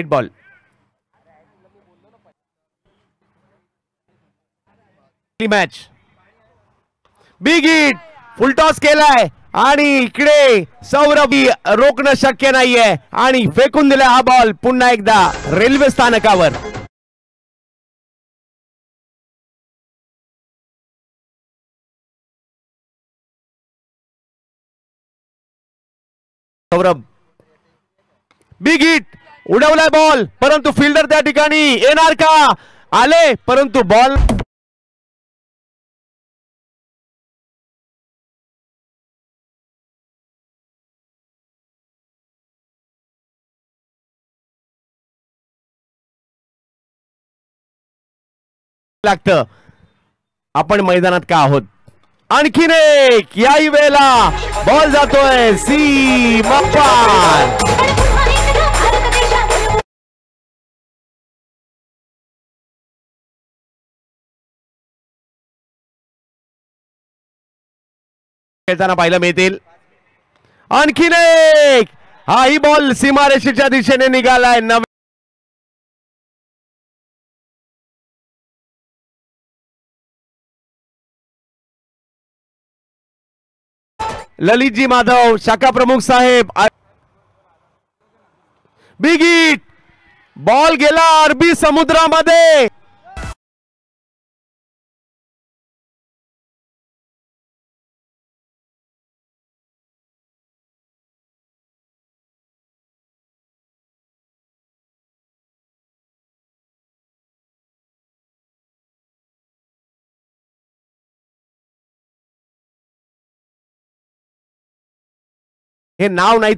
Ball match big hit full toss केलाय आणि इकडे सौरभ रोखणं शक्य नाहीये आणि फेकून दिला हा बॉल पुन्हा एकदा रेल्वे स्थानकावर. सौरभ बिग हिट उडवलाय बॉल परंतु फिल्डर त्या ठिकाणी येणार का आले परंतु बॉल लागतं. आपण मैदानात का आहोत. आणखीन एक याही वेळेला बॉल जातोय सीमा पार. खेळताना पाहायला मिळतील. आणखीन एक हाही बॉल सीमारेषेच्या दिशेने निघालाय. ललितजी माधव शाखा प्रमुख साहेब. बिग हिट बॉल गेला अरबी समुद्रामध्ये. हे नाव नाही